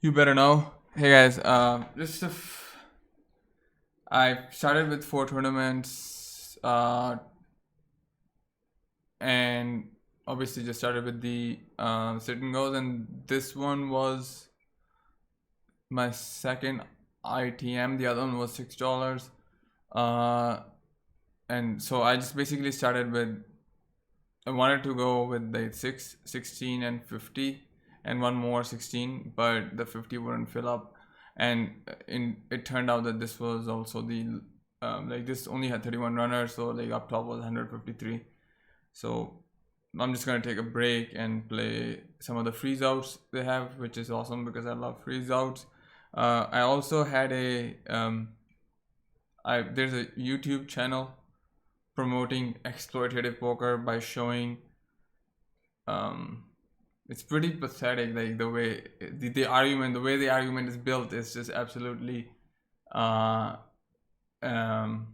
You better know. Hey guys, I started with 4 tournaments, and obviously just started with the sit and goes, and this one was my second ITM. The other one was $6, uh, and so I just basically started with. I wanted to go with the 6, 16, and 50, and one more 16, but the 50 wouldn't fill up. And it turned out that this was also the like this only had 31 runners, so like up top was 153. So I'm just gonna take a break and play some of the freeze outs they have, which is awesome because I love freeze outs. I also had there's a YouTube channel promoting exploitative poker by showing um it's pretty pathetic, like the way the argument is built is just absolutely uh um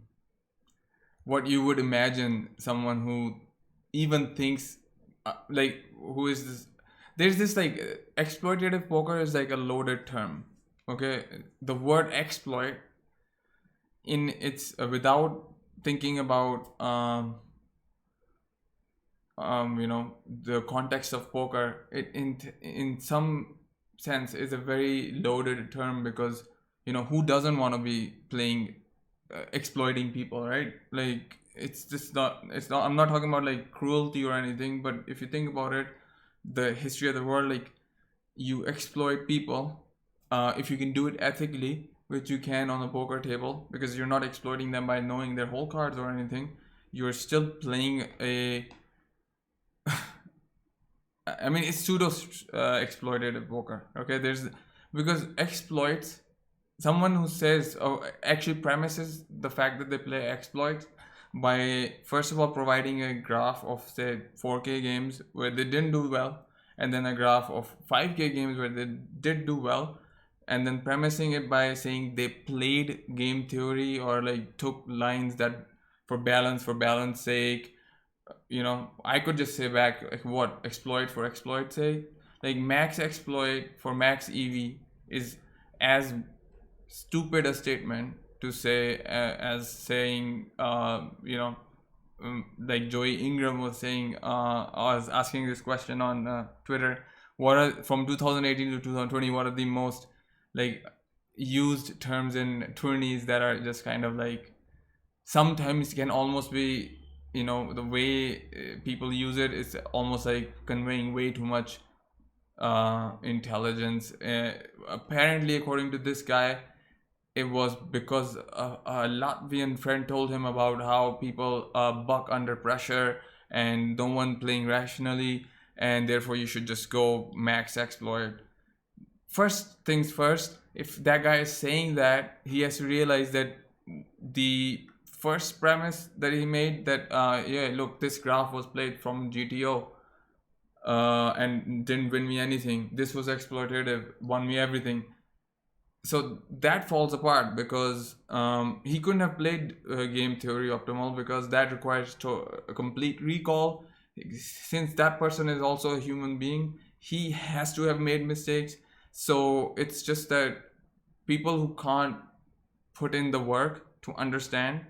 what you would imagine someone who even thinks like who is this there's this like exploitative poker is like a loaded term. Okay, the word exploit in its without thinking about the context of poker, it in some sense is a very loaded term because who doesn't want to be playing exploiting people, right? Like it's not I'm not talking about like cruelty or anything, but if you think about it, the history of the world, like you exploit people if you can do it ethically, which you can on a poker table because you're not exploiting them by knowing their whole cards or anything. You're still playing a I mean, it's pseudo exploitative poker. Okay, there's because exploits. Someone who says, oh, actually premises the fact that they play exploits by first of all providing a graph of say 4K games where they didn't do well, and then a graph of 5K games where they did do well, and then premising it by saying they played game theory or like took lines that for balance sake. I could just say back like what exploit for exploit's sake, like max exploit for max EV is as stupid a statement to say as saying like Joey Ingram was saying. I was asking this question on Twitter. What are from 2018 to 2020? What are the most like used terms in tourneys that are just kind of like sometimes can almost be the way people use it is almost like conveying way too much intelligence. Apparently, according to this guy, it was because a Latvian friend told him about how people buck under pressure and don't want playing rationally, and therefore you should just go max exploit. First things first, if that guy is saying that, he has to realize that the first premise that he made, that yeah, look, this graph was played from GTO and didn't win me anything, this was exploitative, won me everything. So that falls apart because he couldn't have played game theory optimal because that requires a complete recall. Since that person is also a human being, he has to have made mistakes. So it's just that people who can't put in the work to understand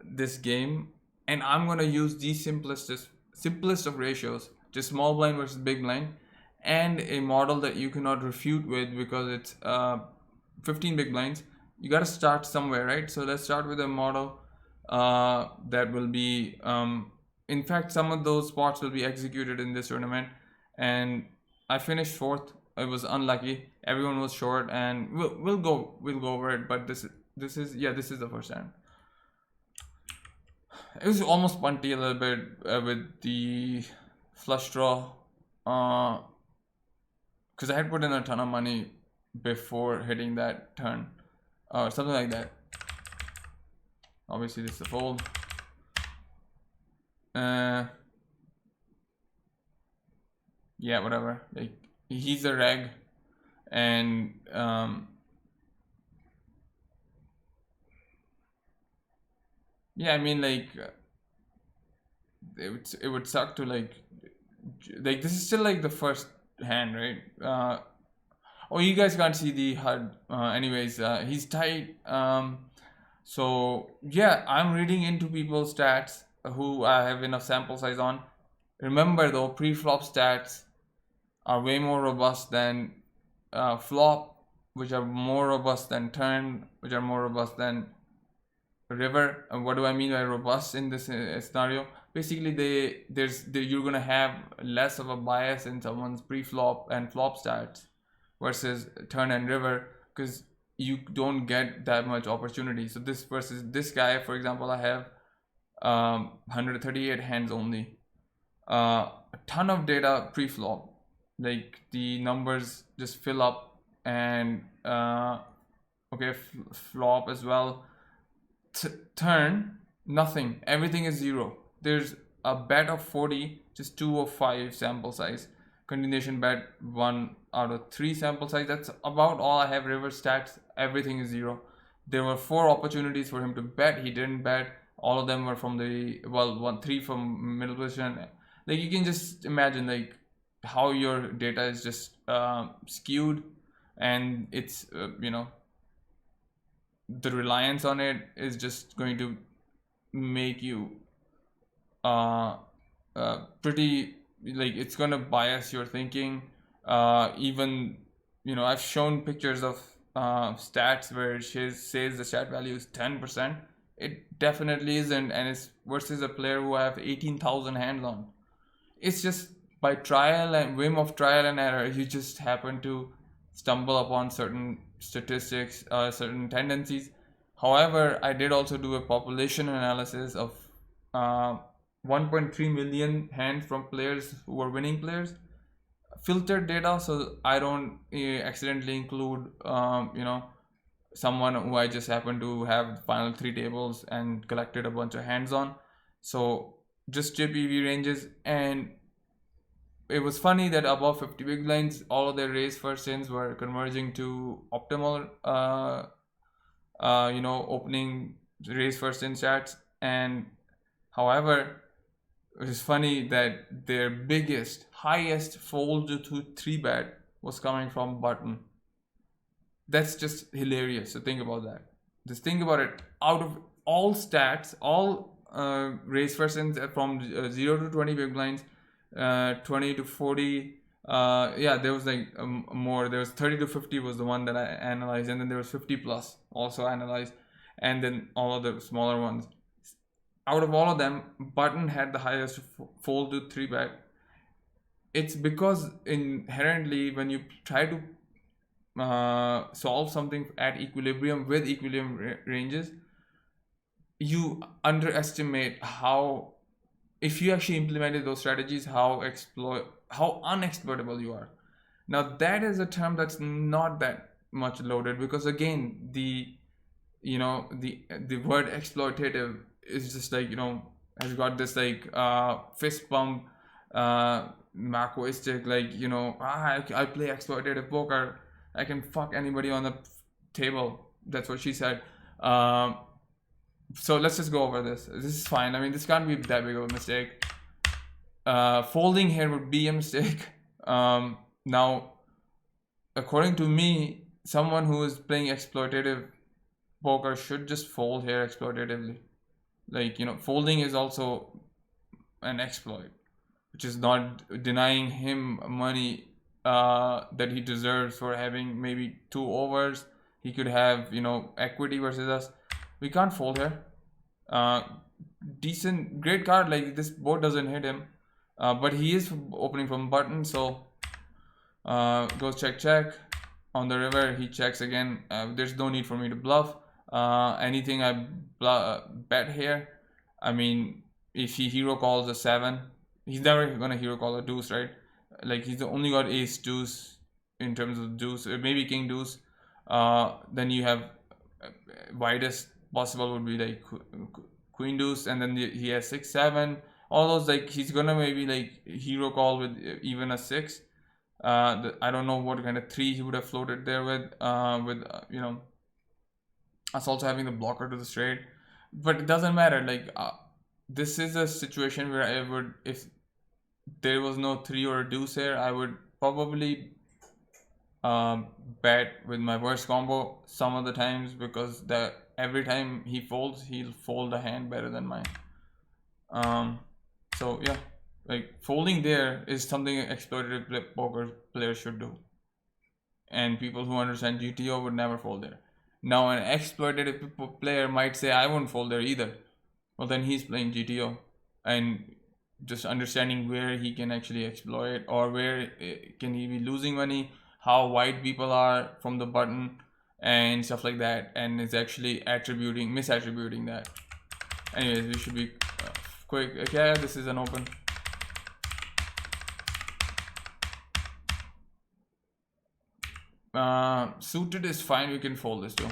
this game, and I'm gonna use the simplest of ratios, just small blind versus big blind, and a model that you cannot refute with because it's 15 big blinds. You got to start somewhere, right? So let's start with a model that will be in fact some of those spots will be executed in this tournament, and I finished fourth. I was unlucky, everyone was short, and we'll go over it, but this is the first time. It was almost punty a little bit with the flush draw, because I had put in a ton of money before hitting that turn, or something like that. Obviously, this is a fold. Yeah, whatever. Like he's a reg, and yeah, I mean like it would suck to like this is still like the first hand, right? Oh, you guys can't see the HUD. Anyways, he's tight. So yeah, I'm reading into people's stats who I have enough sample size on. Remember though, pre-flop stats are way more robust than flop, which are more robust than turn, which are more robust than river. And what do I mean by robust in this scenario? Basically, you're gonna have less of a bias in someone's pre-flop and flop stats versus turn and river, because you don't get that much opportunity. So this versus this guy, for example, I have 138 hands only, a ton of data pre-flop, like the numbers just fill up, and okay, flop as well. Turn, nothing, everything is zero. There's a bet of 40, just 2 of 5 sample size. Continuation bet 1 out of 3 sample size. That's about all I have. River stats, everything is zero. There were 4 opportunities for him to bet, he didn't bet. All of them were from the, well, 3 from middle position. Like, you can just imagine like how your data is just skewed, and it's the reliance on it is just going to make you pretty, like, it's gonna bias your thinking. Even I've shown pictures of stats where it says the stat value is 10%. It definitely isn't, and it's versus a player who I have 18,000 hands on. It's just by trial and whim of trial and error, you just happen to stumble upon certain statistics, certain tendencies. However, I did also do a population analysis of 1.3 million hands from players who were winning players, filtered data, so I don't accidentally include someone who I just happen to have the final 3 tables and collected a bunch of hands on. So just JPV ranges, and it was funny that above 50 big blinds, all of their raise first ins were converging to optimal, opening raise first in stats. And however, it was funny that their highest fold to 3-bet was coming from button. That's just hilarious. So think about that. Just think about it. Out of all stats, all raise first ins from 0 to 20 big blinds, 20 to 40, yeah, there was like more. There was 30 to 50 was the one that I analyzed, and then there was 50 plus also analyzed, and then all of the smaller ones. Out of all of them, button had the highest fold to 3-bet. It's because inherently when you try to solve something at equilibrium with equilibrium ranges, you underestimate how, if you actually implemented those strategies, how unexploitable you are. Now that is a term that's not that much loaded, because again, the word exploitative is just like, has got this like fist pump, macroistic, like, I play exploitative poker, I can fuck anybody on the table. That's what she said. So let's just go over this. This is fine. I mean, this can't be that big of a mistake. Folding here would be a mistake. Now, according to me, someone who is playing exploitative poker should just fold here exploitatively. Like, folding is also an exploit, which is not denying him money that he deserves for having maybe 2 overs. He could have, equity versus us. We can't fold here. Decent, great card. Like, this board doesn't hit him, but he is opening from button, so goes check. On the river, he checks again. There's no need for me to bluff. Anything I bet here, I mean, if he hero calls a 7, he's never gonna hero call a deuce, right? Like, he's only got ace deuce in terms of deuce, maybe king deuce. Then you have widest possible would be like queen deuce, and then he has 6 7, all those. Like, he's gonna maybe like hero call with even a 6. I don't know what kind of 3 he would have floated there with us also having the blocker to the straight, but it doesn't matter. Like, this is a situation where I would, if there was no 3 or a deuce here, I would probably bet with my worst combo some of the times, because every time he folds, he'll fold a hand better than mine. So yeah, like folding there is something exploitative poker players should do, and people who understand GTO would never fold there. Now an exploitative player might say, I won't fold there either. Well, then he's playing GTO, and just understanding where he can actually exploit, or where can he be losing money, how wide people are from the button and stuff like that, and is actually misattributing that. Anyways, we should be quick. Okay, this is an open. Suited is fine, we can fold this too.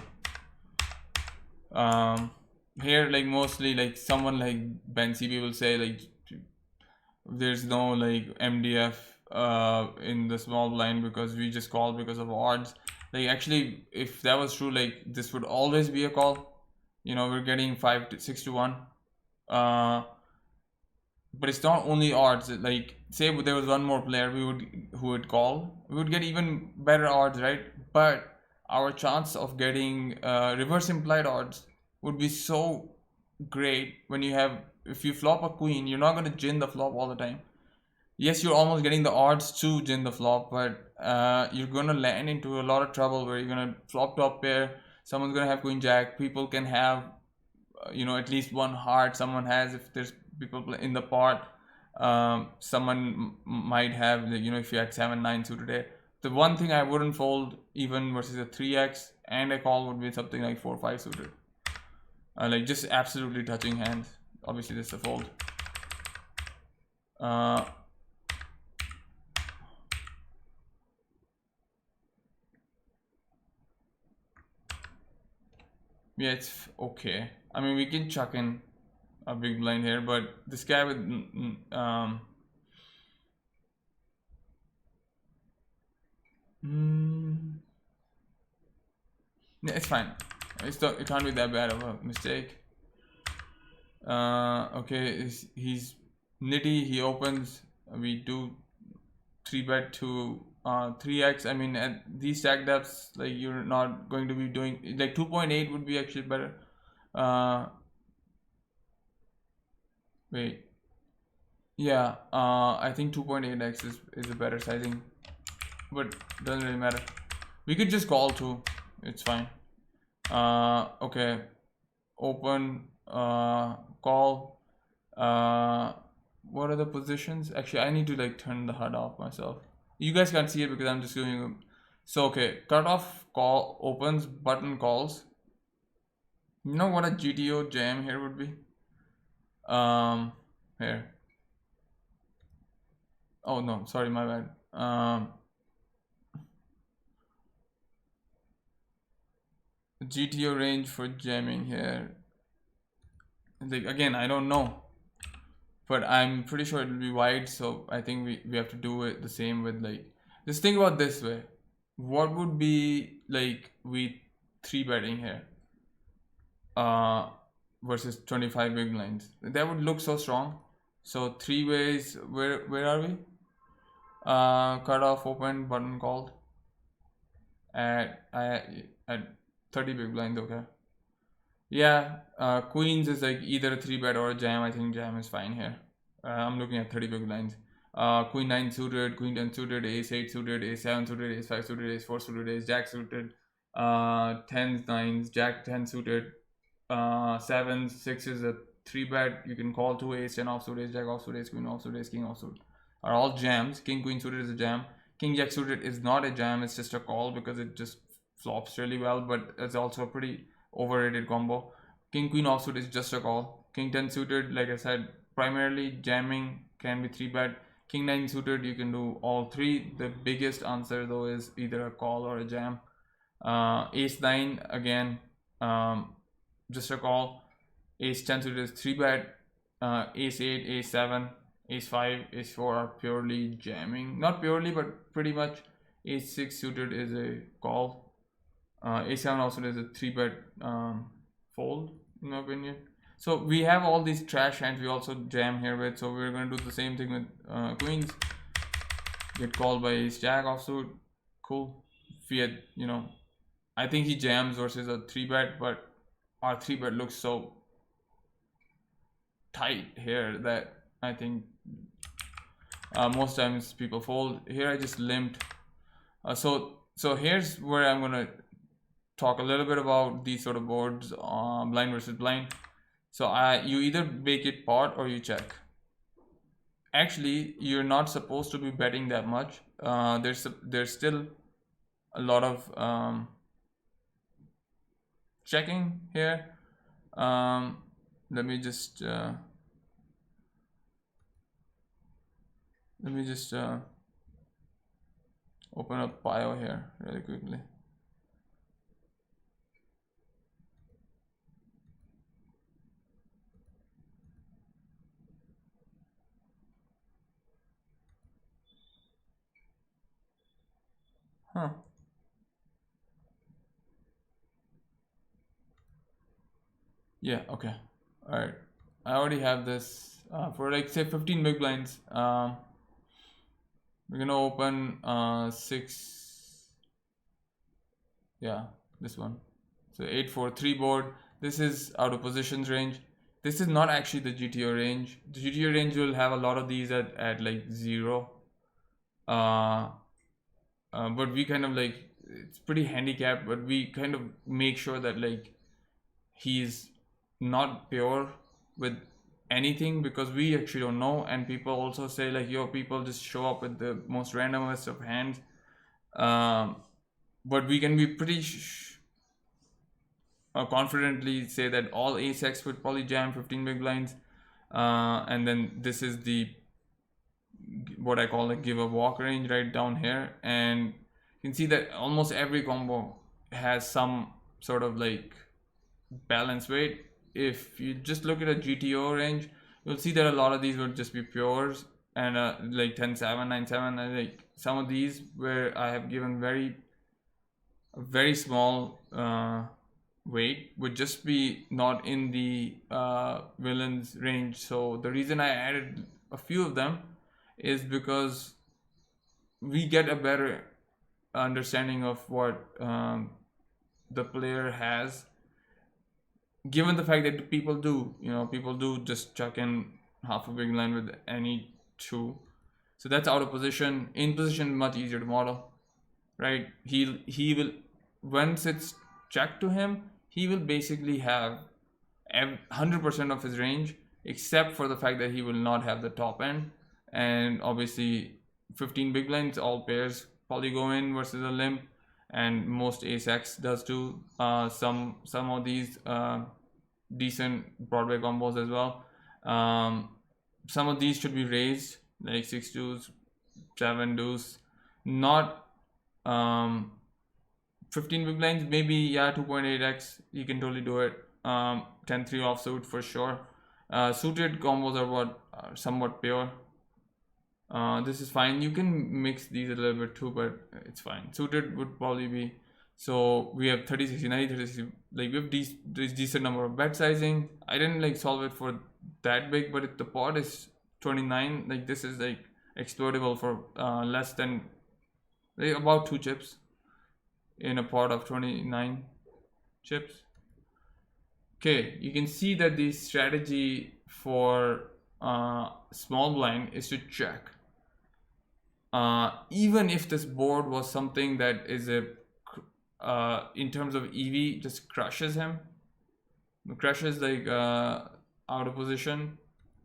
Here, like mostly like someone like Ben CB will say like there's no like MDF in the small blind because we just call because of odds. Like actually, if that was true, like this would always be a call. You know, we're getting 6 to 1. But it's not only odds. Like say there was one more player who would call, we would get even better odds, right? But our chance of getting reverse implied odds would be so great when you have, if you flop a queen, you're not going to gin the flop all the time. Yes, you're almost getting the odds to gin the flop, but you're going to land into a lot of trouble where you're going to flop top pair, someone's going to have queen jack, people can have at least one heart someone has, if there's people in the pot. Someone might have, if you had 7-9 suited today, the one thing I wouldn't fold even versus a 3x and a call would be something like 4-5 suited, like just absolutely touching hands. Obviously this is a fold. Yeah, it's okay. I mean, we can chuck in a big blind here, but this guy with yeah, it's fine. It can't be that bad of a mistake. Okay, he's nitty. He opens. We do 3-bet to 3x. I mean, at these stack depths, like you're not going to be doing like 2.8 would be actually better. Wait. Yeah, I think 2.8x is a better sizing, but doesn't really matter. We could just call too. It's fine. Okay. Open. Call. What are the positions? Actually, I need to like turn the HUD off myself. You guys can't see it because I'm just doing. So okay, cutoff call opens, button calls. You know what a GTO jam here would be? Here. Oh no, sorry, my bad. GTO range for jamming here. Like again, I don't know, but I'm pretty sure it'll be wide. So I think we have to do it the same with like. Just think about this way. What would be like we 3-betting here? Versus 25 big blinds. That would look so strong. So 3 ways. Where are we? Cut off, open, button called. At 30 big blinds. Okay. Yeah. Queens is like either a 3-bet or a jam. I think jam is fine here. I'm looking at 30 big blinds. Queen 9 suited, queen 10 suited, ace 8 suited, ace 7 suited, ace 5 suited, ace 4 suited, ace jack suited, 10s, 9s, jack 10 suited, 7s, 6 is a 3-bet. You can call 2, ace 10 offsuit, ace jack offsuit, ace queen offsuit, ace king offsuit. Are all jams. King queen suited is a jam. King jack suited is not a jam. It's just a call because it just flops really well, but it's also a pretty overrated combo. King queen offsuit is just a call. King 10 suited, like I said, primarily jamming, can be 3-bet. King 9 suited, you can do all three. The biggest answer though is either a call or a jam. Ace 9 again, just a call. Ace 10 suited is 3-bet. Ace 8, ace 7, ace 5, ace 4 are purely jamming. Not purely, but pretty much. Ace 6 suited is a call. Ace 7 also is a 3-bet fold, in my opinion. So we have all these trash hands we also jam here with. So we're going to do the same thing with queens. Get called by ace jack offsuit. Cool. he had, I think he jams versus a 3-bet, but our 3-bet looks so tight here that I think most times people fold. Here I just limped. So here's where I'm gonna talk a little bit about these sort of boards, blind versus blind. So you either make it pot or you check. Actually, you're not supposed to be betting that much. There's still a lot of checking here. Let me just open up bio here really quickly. Huh. Yeah, okay. All right. I already have this for like say 15 big blinds. We're gonna open 6. Yeah, this one. So 8-4-3 board. This is out of positions range. This is not actually the GTO range. The GTO range will have a lot of these at like 0. But we kind of like, it's pretty handicapped, but we kind of make sure that like he's not pure with anything, because we actually don't know. And people also say like, yo, people just show up with the most randomest of hands. But we can be pretty confidently say that all ace-x would probably jam 15 big blinds. And then this is the what I call a give a walk range right down here, and you can see that almost every combo has some sort of like balance weight. If you just look at a GTO range, you'll see that a lot of these would just be pures, and like 10-7, 9-7, and like some of these where I have given very small weight would just be not in the villains range. So the reason I added a few of them is because we get a better understanding of what the player has, given the fact that people do just chuck in half a big line with any 2. So that's out of position. In position, much easier to model, right? He will, once it's checked to him, he will basically have 100% of his range, except for the fact that he will not have the top end. And obviously 15 big blinds, all pairs probably go in versus a limp, and most ace-x does too. Some of these decent Broadway combos as well. Some of these should be raised, like 6 deuce, 7 deuce, not 15 big blinds, maybe, yeah, 2.8x, you can totally do it. 10-3 offsuit for sure. Suited combos are what are somewhat pure. This is fine. You can mix these a little bit too, but it's fine. Suited would probably be. So we have 30, 60, 90, 30, 60, like we have this decent number of bet sizing. I didn't like solve it for that big, but if the pot is 29, like this is like exploitable for less than like about 2 chips in a pot of 29 chips. Okay, you can see that the strategy for small blind is to check. Even if this board was something that is in terms of EV, just crushes him, crushes like out of position,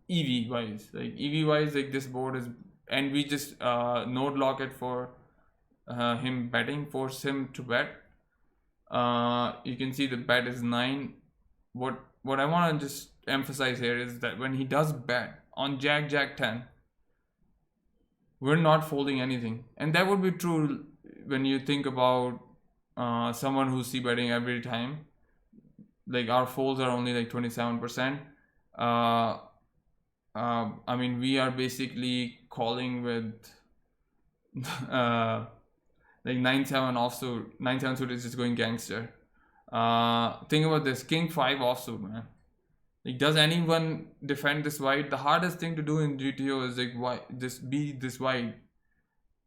EV wise, like this board is, and we just node lock it for him betting, force him to bet. You can see the bet is 9. What I want to just emphasize here is that when he does bet on Jack 10, we're not folding anything. And that would be true when you think about someone who's c-betting every time. Like our folds are only like 27%. I mean, we are basically calling with like 9-7 offsuit. 9-7 suit is just going gangster. Think about this, King 5 offsuit, man. Like, does anyone defend this wide? The hardest thing to do in GTO is like, why just be this wide.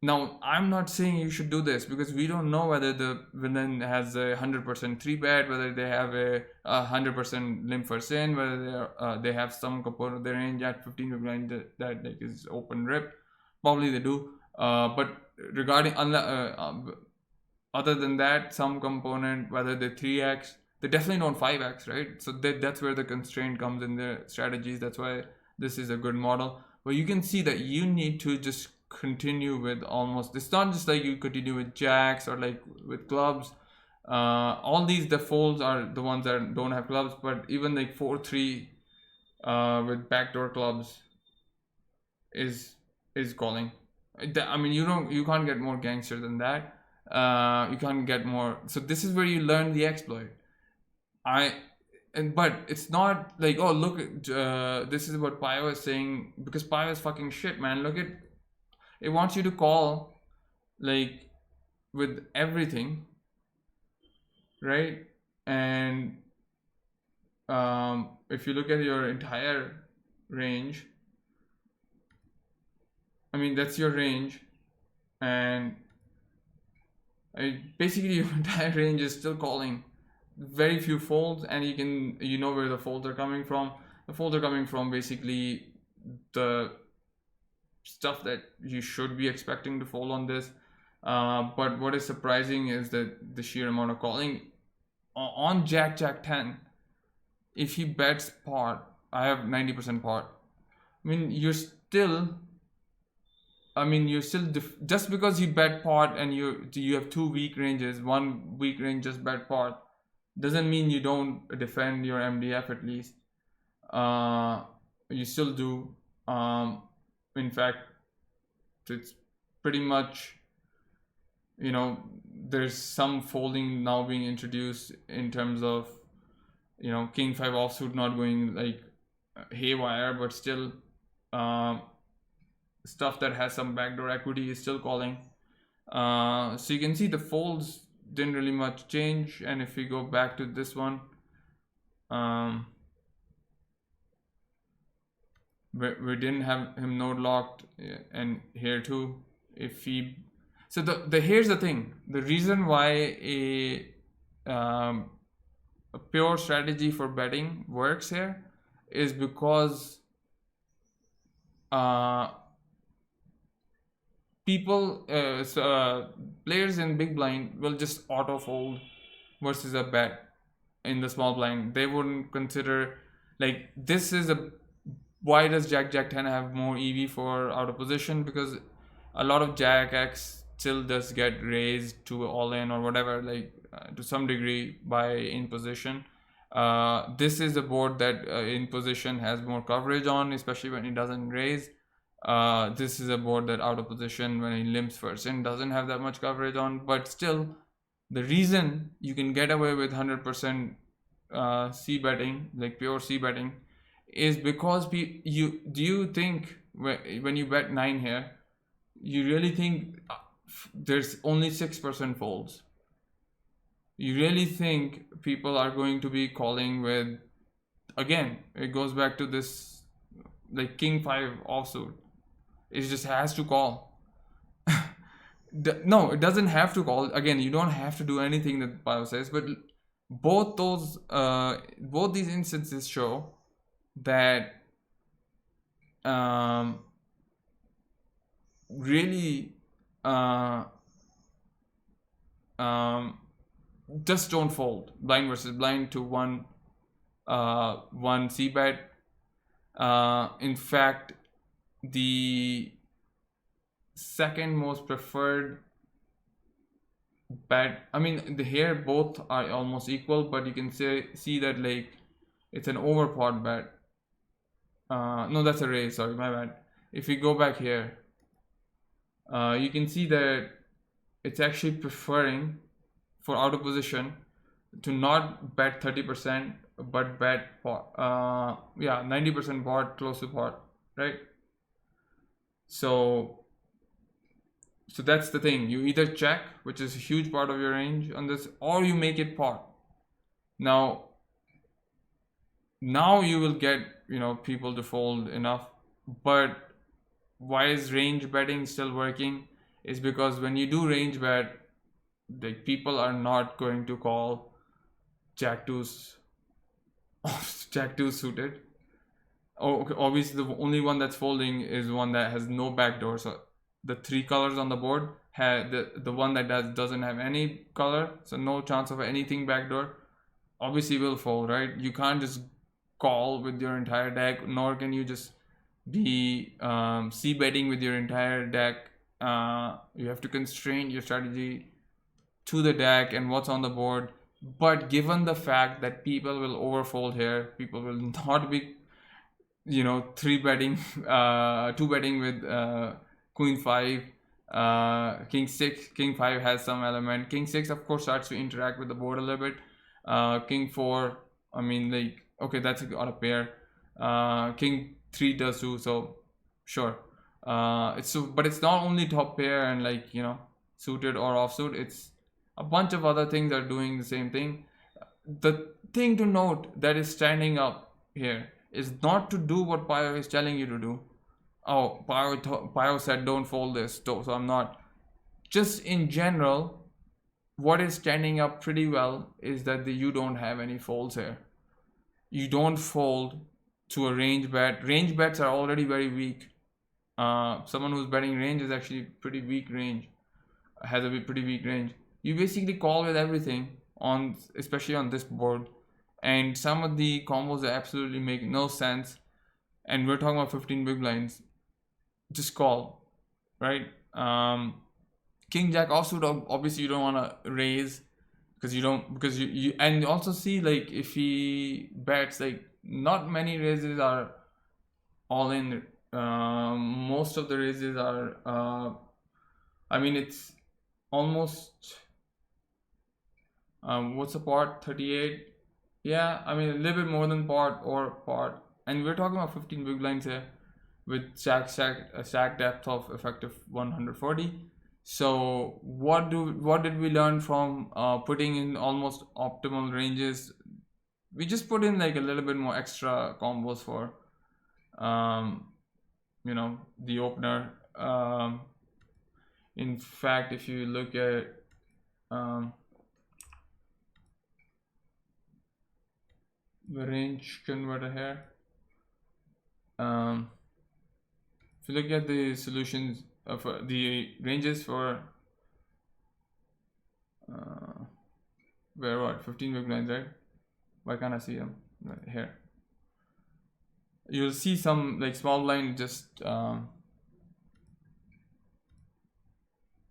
Now, I'm not saying you should do this because we don't know whether the villain has a 100% 3-bet, whether they have a 100% limp first in, whether they have some component of their range at 15 big blind that like is open rip. Probably they do. But regarding other than that, some component, whether they 3x, they definitely don't 5x, right? So that's where the constraint comes in their strategies. That's why this is a good model. But you can see that you need to just continue with almost, it's not just like you continue with jacks or like with clubs. All these, the folds are the ones that don't have clubs, but even like 4-3 with backdoor clubs is calling. I mean, you can't get more gangster than that. You can't get more. So this is where you learn the exploit. But it's not like, oh look, this is what Pio is saying, because Pio is fucking shit, man. Look at it, wants you to call like with everything, right? And if you look at your entire range, I mean that's your range, and basically your entire range is still calling. Very few folds, and you know where the folds are coming from. The folds are coming from basically the stuff that you should be expecting to fold on this. But what is surprising is that the sheer amount of calling on Jack 10. If he bets pot, I have 90% pot. I mean, you're still just because you bet pot and you have two weak ranges, one weak range just bet pot, doesn't mean you don't defend your MDF at least. You still do. In fact, it's pretty much, there's some folding now being introduced in terms of, King 5 offsuit not going like haywire, but still stuff that has some backdoor equity is still calling. So you can see the folds didn't really much change. And if we go back to this one, we didn't have him node locked, and here too, if he, so here's the thing, the reason why a pure strategy for betting works here is because players in big blind will just auto fold versus a bet in the small blind. They wouldn't consider, like, this is why does Jack 10 have more EV for out of position? Because a lot of Jack X still does get raised to all in or whatever, like to some degree by in position. This is a board that in position has more coverage on, especially when it doesn't raise. This is a board that out of position when he limps first in doesn't have that much coverage on. But still, the reason you can get away with 100% C betting, like pure C betting, is because do you think when you bet 9 here, you really think there's only 6% folds? You really think people are going to be calling with, again, it goes back to this like King 5 offsuit, it just has to call. No, it doesn't have to call. Again, you don't have to do anything that Pio says, but both these instances show that really just don't fold blind versus blind to one C bet. In fact, the second most preferred bet, I mean, here both are almost equal, but you can see that like it's an overpot bet. No, that's a raise, sorry, my bad. If we go back here, you can see that it's actually preferring for out of position to not bet 30%, but bet pot. 90% pot, close to pot, right? So that's the thing. You either check, which is a huge part of your range on this, or you make it pot. Now you will get people to fold enough. But why is range betting still working? is because when you do range bet, like people are not going to call jack 2's jack 2 suited. Oh, okay. Obviously, the only one that's folding is one that has no backdoor. So the three colors on the board had the one that doesn't have any color, so no chance of anything backdoor. Obviously, will fold, right? You can't just call with your entire deck, nor can you just be c betting with your entire deck. You have to constrain your strategy to the deck and what's on the board. But given the fact that people will overfold here, people will not be, three betting, two betting with queen 5, king 6, king 5 has some element. King 6, of course, starts to interact with the board a little bit. King 4, I mean, like, okay, that's got a pair. King 3 does too, so sure. But it's not only top pair and, like, suited or offsuit. It's a bunch of other things are doing the same thing. The thing to note that is standing up here is not to do what Pio is telling you to do. Oh, Pio said don't fold this, so I'm not. Just in general, what is standing up pretty well is that you don't have any folds here. You don't fold to a range bet. Range bets are already very weak. Someone who's betting range is actually pretty weak range, has a pretty weak range. You basically call with everything on, especially on this board, and some of the combos that absolutely make no sense, and we're talking about 15 big blinds, just call, right? King jack offsuit, obviously you don't want to raise because you and also see, like, if he bets, like, not many raises are all in. Most of the raises are I mean, it's almost what's the pot, 38? Yeah, I mean, a little bit more than pot, and we're talking about 15 big blinds here with stack depth of effective 140. So what did we learn from putting in almost optimal ranges? We just put in, like, a little bit more extra combos for the opener. In fact, if you look at the range converter here, if you look at the solutions of the ranges for where, what, 15 big blinds, right? Why can't I see them? Right here. You'll see some, like, small blind just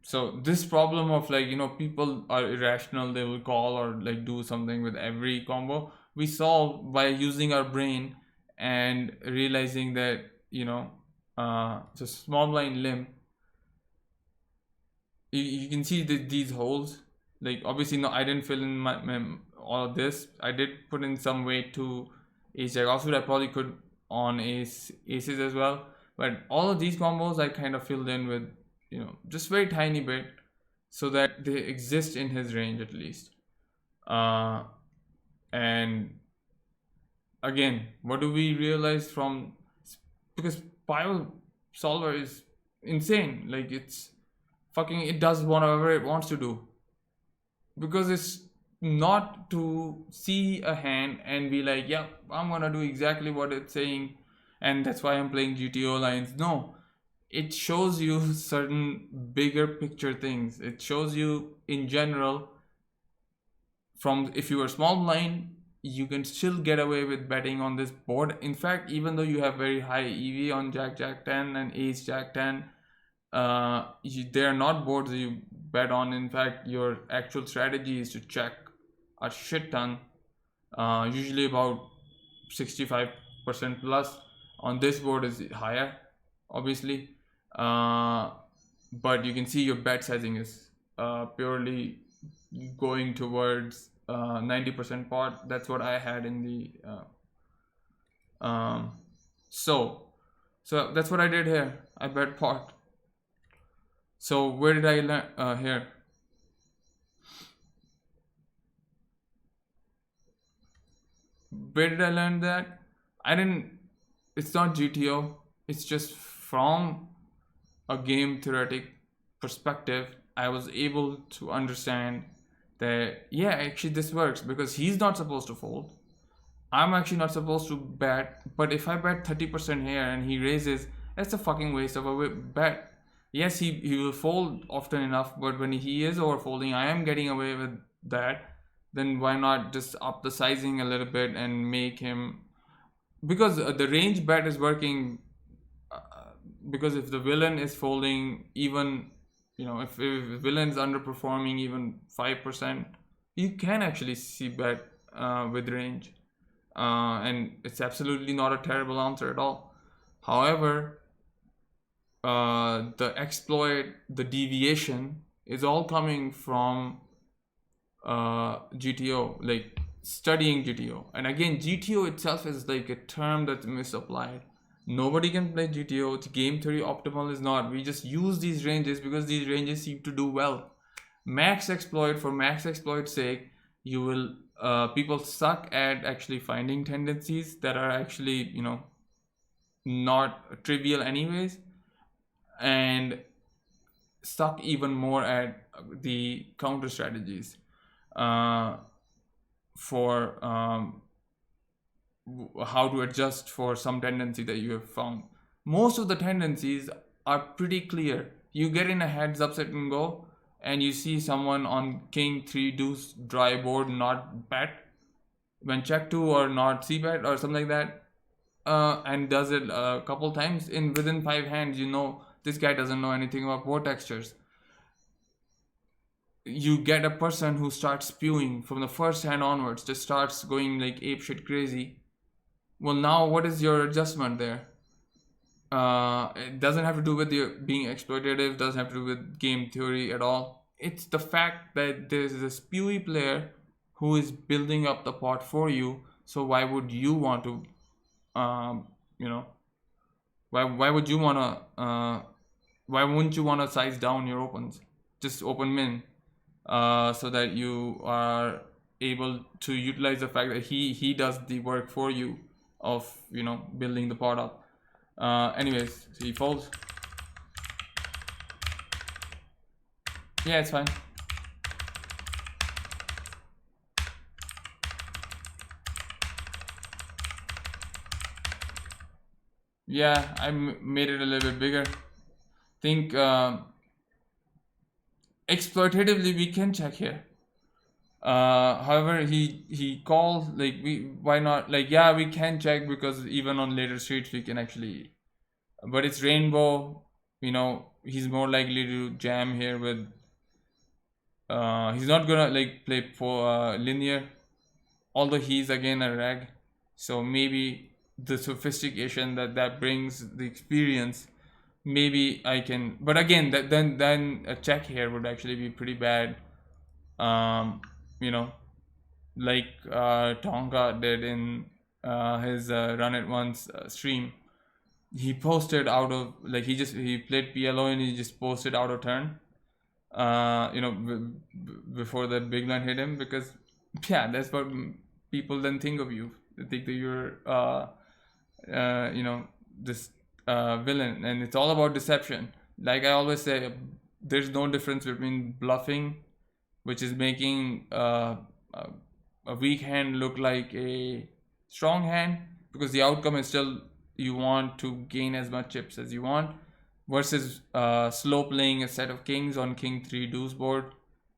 so this problem of, like, people are irrational, they will call or, like, do something with every combo, we solve by using our brain and realizing that, so small blind limb, you can see these holes, like, obviously, no, I didn't fill in my all of this. I did put in some weight to ace jack offsuit. I probably could on aces as well, but all of these combos I kind of filled in with, just very tiny bit, so that they exist in his range at least. And again, what do we realize from, because Pio solver is insane, like, it does whatever it wants to do, because it's not to see a hand and be like, yeah, I'm gonna do exactly what it's saying, and that's why I'm playing GTO lines. No, it shows you certain bigger picture things. It shows you, in general, from, if you are small blind, you can still get away with betting on this board. In fact, even though you have very high EV on jack 10 and ace jack 10, they are not boards that you bet on. In fact, your actual strategy is to check a shit ton, usually about 65% plus. On this board is higher, obviously, but you can see your bet sizing is purely going towards 90% pot. That's what I had in the so that's what I did here. I bet pot. So where did I learn here? Where did I learn that? I didn't. It's not GTO. It's just from a Game-Theoretic perspective, I was able to understand that, yeah, actually this works because he's not supposed to fold. I'm actually not supposed to bet, but if I bet 30% here and he raises, that's a fucking waste of a bet. Yes, he will fold often enough, but when he is overfolding, I am getting away with that. Then why not just up the sizing a little bit and make him, because the range bet is working, because if the villain is folding even, if villain's underperforming even 5%, you can actually see bet with range, and it's absolutely not a terrible answer at all. However, the exploit, the deviation is all coming from GTO, like studying GTO. And again, GTO itself is like a term that's misapplied. Nobody can play GTO. It's game theory optimal is not. We just use these ranges because these ranges seem to do well. Max exploit, for max exploit's sake, you will people suck at actually finding tendencies that are actually not trivial anyways, and suck even more at the counter strategies for how to adjust for some tendency that you have found. Most of the tendencies are pretty clear. You get in a heads up set and go, and you see someone on king 3 deuce dry board not bet when check 2 or not c bet or something like that, and does it a couple times in within 5 hands. This guy doesn't know anything about board textures. You get a person who starts spewing from the first hand onwards, just starts going like ape shit crazy. Well, now what is your adjustment there? It doesn't have to do with being exploitative, doesn't have to do with game theory at all. It's the fact that there's a spewy player who is building up the pot for you. So why would you want to, why would you want to, why wouldn't you want to size down your opens? Just open min, so that you are able to utilize the fact that he does the work for you of building the pot up. Anyways, so he folds. Yeah, it's fine. Yeah, I made it a little bit bigger. Think exploitatively we can check here. However, he calls like why not, like, yeah, we can check because even on later streets we can actually, but it's rainbow, he's more likely to jam here with he's not gonna like play for linear, although he's again a reg, so maybe the sophistication that brings the experience, maybe I can, but again then a check here would actually be pretty bad. Like Tonka did in his Run It Once stream. He posted out of, like, he played PLO and he just posted out of turn, before the big line hit him, because yeah, that's what people then think of you. They think that you're this villain, and it's all about deception. Like I always say, there's no difference between bluffing, which is making a weak hand look like a strong hand, because the outcome is still you want to gain as much chips as you want, versus slow playing a set of kings on king 3 deuce board,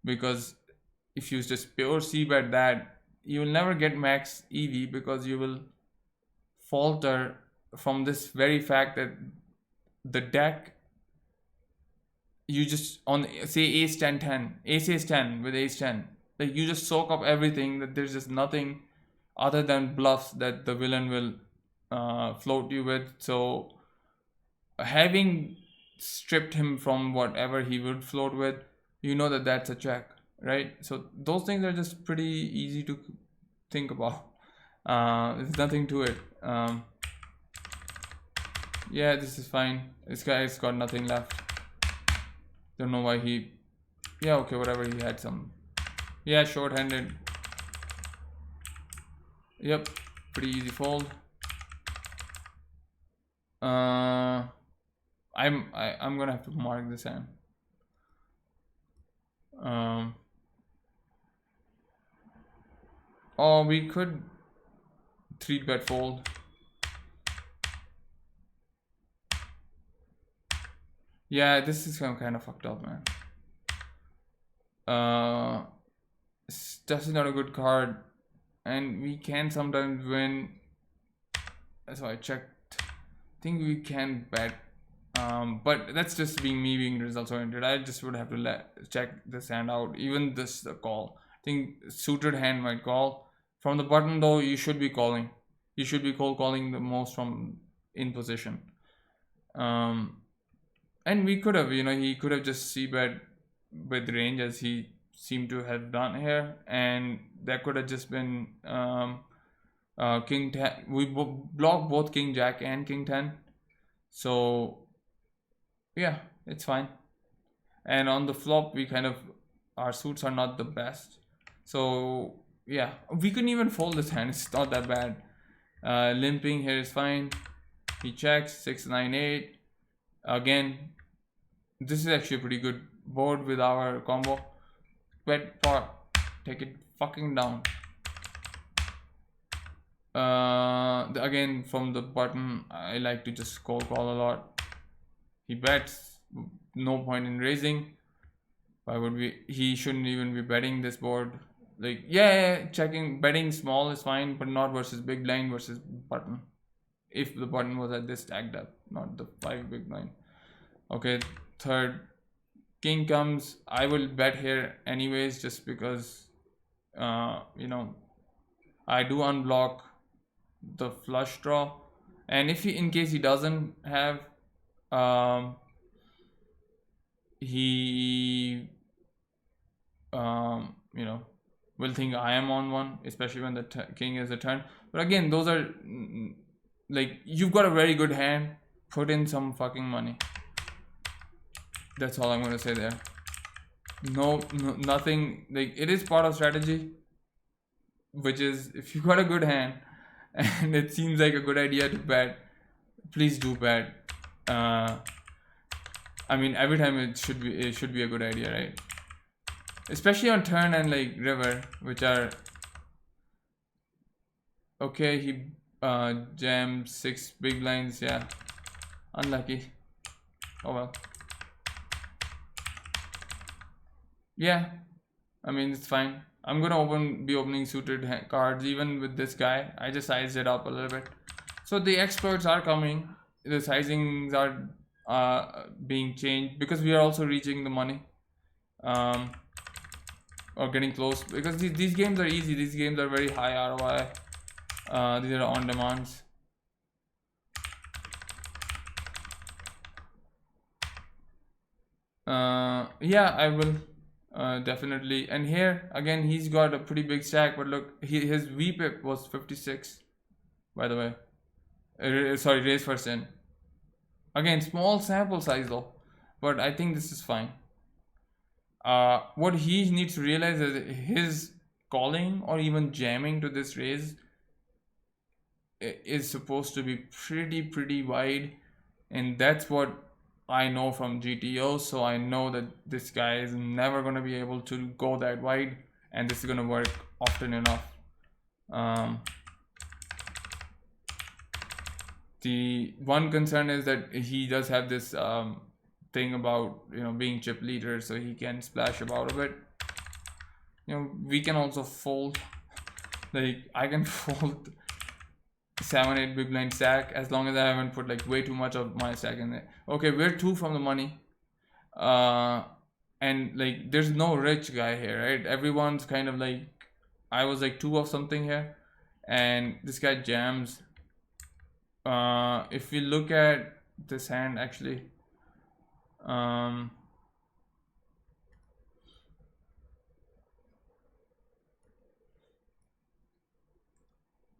because if you just pure c bet that, you will never get max EV, because you will falter from this very fact that the deck, you just on say ace 10 10, ace 10 with ace 10, like you just soak up everything, that there's just nothing other than bluffs that the villain will float you with. So having stripped him from whatever he would float with, that's a check, right? So those things are just pretty easy to think about. There's nothing to it. Yeah, this is fine. This guy's got nothing left. Don't know why he, yeah, okay, whatever, he had some, yeah, short-handed. Yep, pretty easy fold. I'm gonna have to mark this hand. Or we could 3-bet fold. Yeah, this is kind of fucked up, man. It's definitely not a good card, and we can sometimes win. So I checked. I think we can bet, but that's just me being results oriented. I just would have to check this hand out. Even this the call. I think suited hand might call. From the button though, you should be calling. You should be cold calling the most from in position. And we could have, he could have just c-bet with range as he seemed to have done here, and that could have just been king 10. We block both king jack and king 10, so yeah, it's fine. And on the flop, we kind of, our suits are not the best, so yeah, we couldn't even fold this hand. It's not that bad. Limping here is fine. He checks 6-9-8 again. This is actually a pretty good board with our combo. Bet pot, take it fucking down. Again, from the button, I like to just cold call a lot. He bets, no point in raising. Why would we? He shouldn't even be betting this board. Like, yeah, checking, betting small is fine, but not versus big blind versus button. If the button was at this stack depth, not the 5 big blind. Okay, third, king comes. I will bet here anyways, just because, I do unblock the flush draw, and if he, in case he doesn't have, he will think I am on one, especially when the king is a turn. But again, those are like, you've got a very good hand, put in some fucking money. That's all I'm gonna say there. No, nothing, like, it is part of strategy, which is, if you've got a good hand and it seems like a good idea to bet, please do bet. I mean, every time it should be a good idea, right? Especially on turn and like river, which are okay. He jams 6 big blinds. Yeah, unlucky. Oh well. Yeah, I mean, it's fine. I'm gonna be opening suited cards even with this guy. I just sized it up a little bit. So the experts are coming. The sizings are being changed because we are also reaching the money, or getting close, because these games are easy. These games are very high ROI. These are on demands. Yeah, I will definitely. And here again, he's got a pretty big stack, but look, his VPIP was 56, by the way. Sorry, raise first in. Again, small sample size though, but I think this is fine. What he needs to realize is his calling or even jamming to this raise is supposed to be pretty wide, and that's what I know from GTO. So I know that this guy is never going to be able to go that wide, and this is going to work often enough. The one concern is that he does have this thing about being chip leader, so he can splash about a bit. We can also fold. Like, I can fold 7-8 big blind stack as long as I haven't put like way too much of my stack in there. Okay, we're 2 from the money, and like, there's no rich guy here, right? Everyone's kind of like, I was like 2 of something here, and this guy jams. If we look at this hand, actually,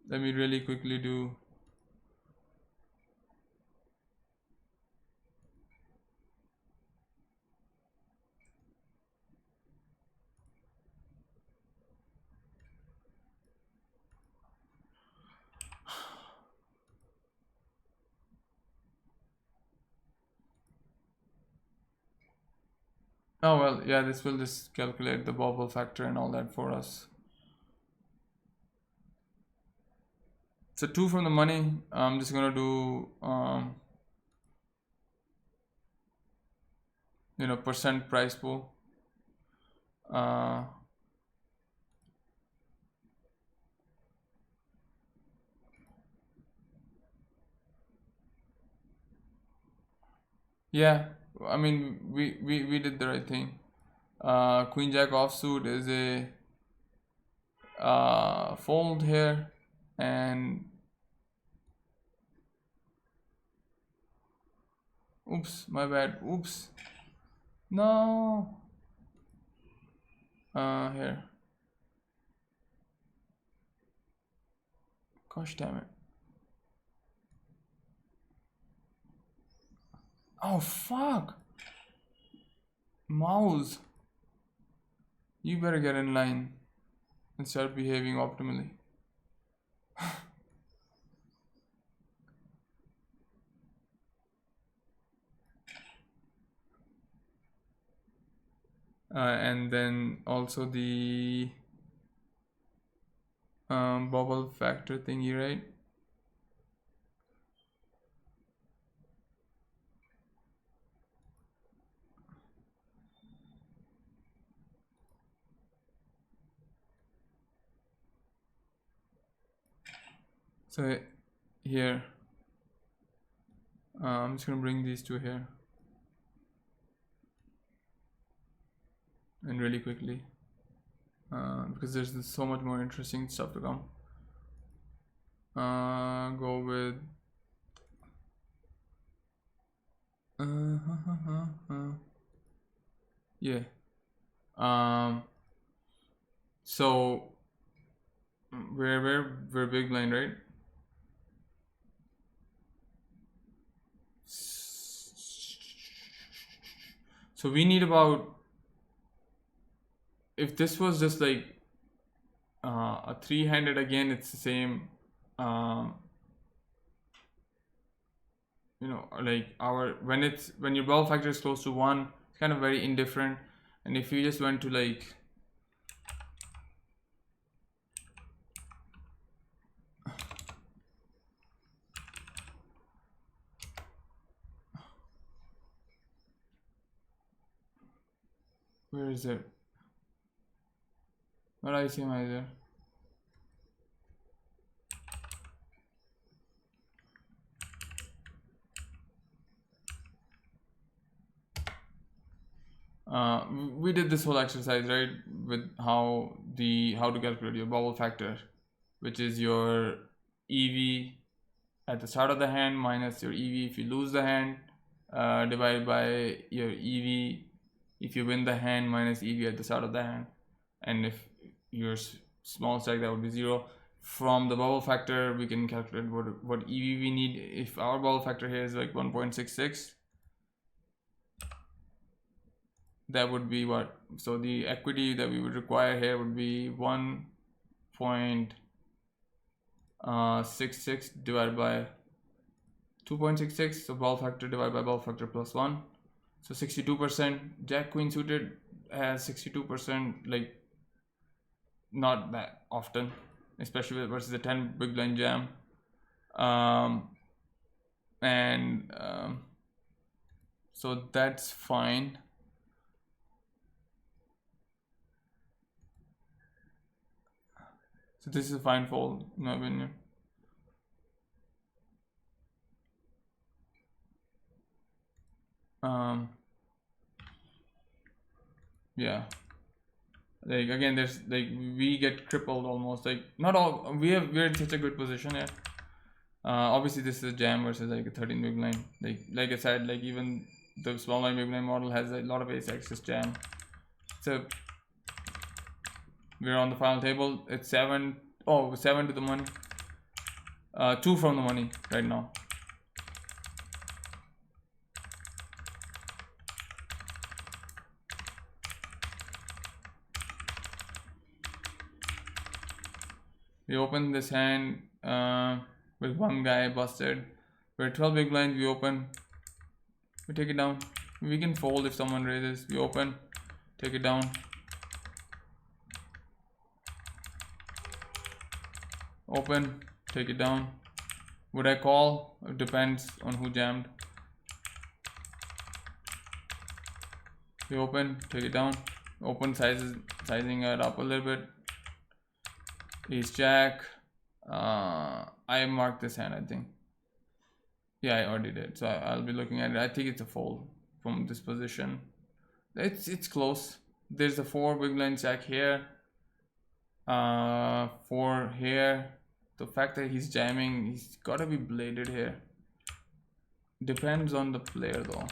let me really quickly do. Oh well, yeah, this will just calculate the bubble factor and all that for us. So 2 from the money. I'm just gonna do you know, percent price pool. Yeah, I mean we did the right thing. Queen Jack offsuit is a fold here, and oops, my bad. Oops, no. Here. Gosh damn it. Oh fuck. Mouse. You better get in line and start behaving optimally. And then also the bubble factor thingy, right? So here, I'm just gonna bring these two here, and really quickly, because there's so much more interesting stuff to come. Go with yeah. So we're big blind, right? So we need about, if this was just like a 3-handed, again it's the same, you know, like when your bubble factor is close to 1, it's kind of very indifferent. And if you just went to like where is it? What I see my there? We did this whole exercise, right, with how to calculate your bubble factor, which is your EV at the start of the hand minus your EV if you lose the hand, divided by your EV if you win the hand minus EV at the start of the hand. And if you're small stack, that would be 0. From the bubble factor, we can calculate what EV we need. If our bubble factor here is like 1.66, that would be what? So the equity that we would require here would be 1.66 divided by 2.66. So bubble factor divided by bubble factor plus 1. So 62%. Jack Queen suited has 62%, like not that often, especially versus the 10 big blind jam. So that's fine. So this is a fine fold in my opinion. Yeah, like again there's like we get crippled almost, like not all, we're in such a good position here. Obviously this is a jam versus like a 13 big blind, like I said, like even the small blind big blind model has a lot of ace axis jam. So we're on the final table. It's 7 to the money, 2 from the money right now. We open this hand with one guy busted. We're 12 big blinds. We open, we take it down. We can fold if someone raises. We open, take it down, open, take it down. Would I call? It depends on who jammed. We open, take it down. Open sizing it up a little bit. Ace jack. I marked this hand, I think. Yeah, I already did. So I'll be looking at it. I think it's a fold from this position. It's close. There's a 4 big blind jack here. 4 here. The fact that he's jamming, he's gotta be bladed here. Depends on the player though.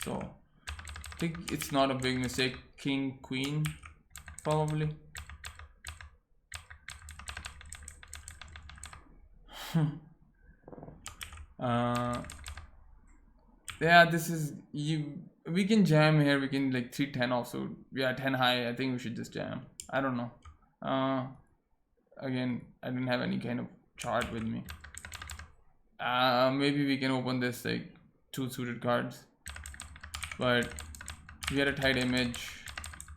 So I think it's not a big mistake. King, queen, probably. Yeah, this is we can jam here. We can like 3-10 also. Yeah, 10 high. I think we should just jam. I don't know. Again, I didn't have any kind of chart with me. Maybe we can open this like 2 suited cards, but we had a tight image,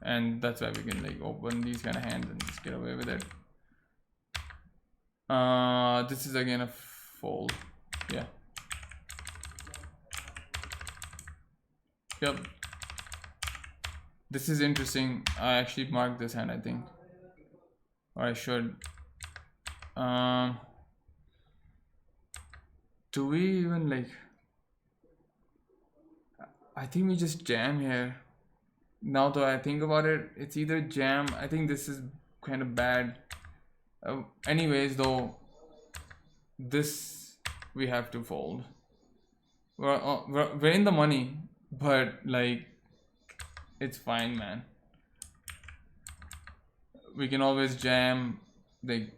and that's why we can like open these kind of hands and just get away with it. This is again a fold. Yeah. Yep. This is interesting. I actually marked this hand, I think, or I should. Do we even like? I think we just jam here. Now that I think about it, it's either jam. I think this is kind of bad. Anyways, though, this we have to fold. We're in the money, but like, it's fine, man. We can always jam like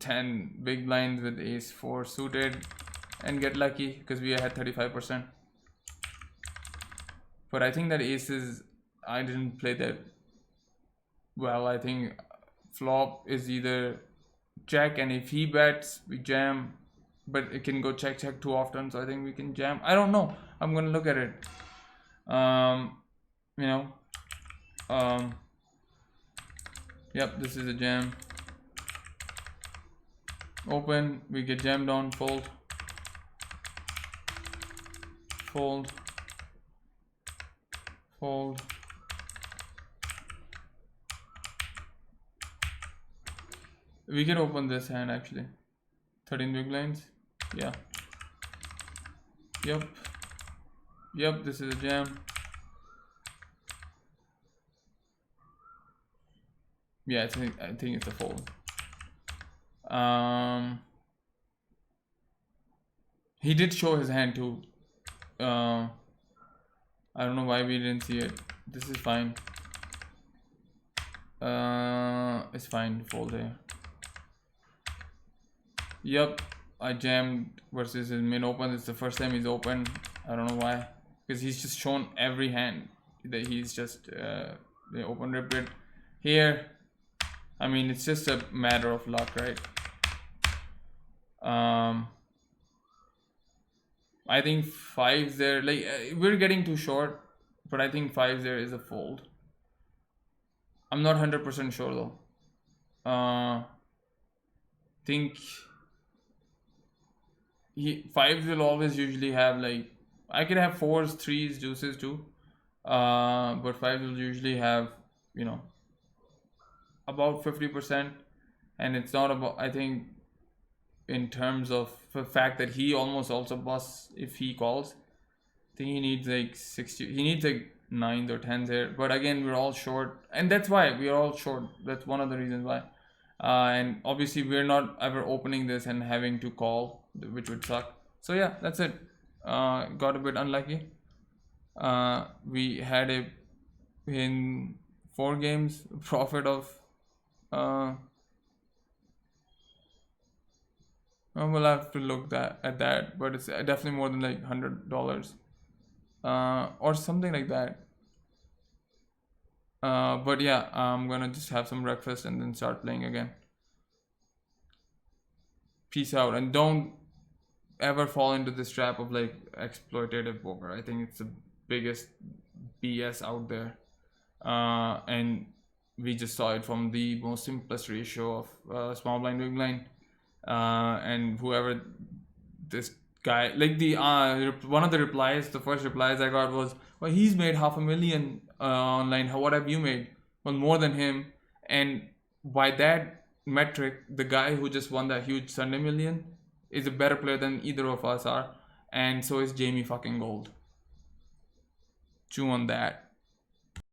10 big blinds with ace 4 suited and get lucky because we had 35%. But I think that aces, I didn't play that well. I think flop is either check, and if he bets, we jam, but it can go check too often, so I think we can jam. I don't know. I'm gonna look at it. You know, yep, this is a jam. Open, we get jammed on, fold, fold, fold. We can open this hand actually. 13 big blinds. Yeah. Yep. Yep, this is a jam. Yeah, I think it's a fold. He did show his hand too. I don't know why we didn't see it. This is fine. It's fine. Fold here. Yep, I jammed versus his min open. It's the first time he's open. I don't know why, because he's just shown every hand that he's just the open ripped it here. I mean, it's just a matter of luck, right? I think 5s there, like we're getting too short, but I think 5s there is a fold. I'm not 100% sure though. Think 5s will always usually have, like, I can have 4s, 3s, deuces too, but 5s will usually have, you know, about 50%, and it's not about, I think, in terms of the fact that he almost also busts if he calls. I think he needs like 60, he needs like 9s or 10s here, but again, we're all short, and that's why we are all short. That's one of the reasons why. And obviously we're not ever opening this and having to call, which would suck. So yeah, that's it. Got a bit unlucky. We had in 4 games profit of we'll have to look at that, but it's definitely more than like $100 or something like that. But yeah, I'm gonna just have some breakfast and then start playing again. Peace out, and don't ever fall into this trap of like exploitative poker. I think it's the biggest BS out there, and we just saw it from the most simplest ratio of small blind big blind. And whoever this guy, like the one of the replies, the first replies I got was, well, he's made 500,000 online, what have you made? Well, more than him. And by that metric, the guy who just won that huge Sunday million is a better player than either of us are, and so is Jamie fucking Gold. Chew on that.